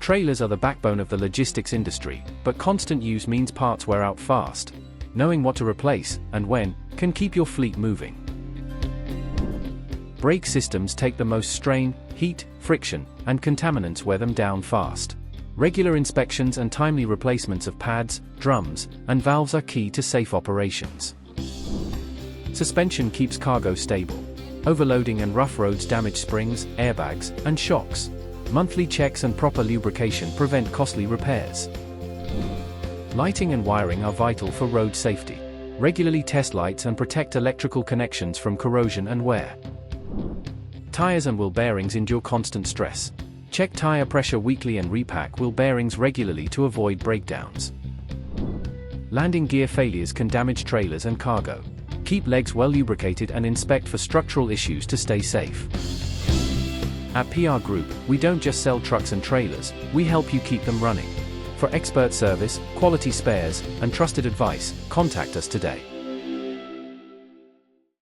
Trailers are the backbone of the logistics industry, but constant use means parts wear out fast. Knowing what to replace, and when, can keep your fleet moving. Brake systems take the most strain, heat, friction, and contaminants wear them down fast. Regular inspections and timely replacements of pads, drums, and valves are key to safe operations. Suspension keeps cargo stable. Overloading and rough roads damage springs, airbags, and shocks. Monthly checks and proper lubrication prevent costly repairs. Lighting and wiring are vital for road safety. Regularly test lights and protect electrical connections from corrosion and wear. Tires and wheel bearings endure constant stress. Check tire pressure weekly and repack wheel bearings regularly to avoid breakdowns. Landing gear failures can damage trailers and cargo. Keep legs well lubricated and inspect for structural issues to stay safe. At PR Group, we don't just sell trucks and trailers, we help you keep them running. For expert service, quality spares, and trusted advice, contact us today.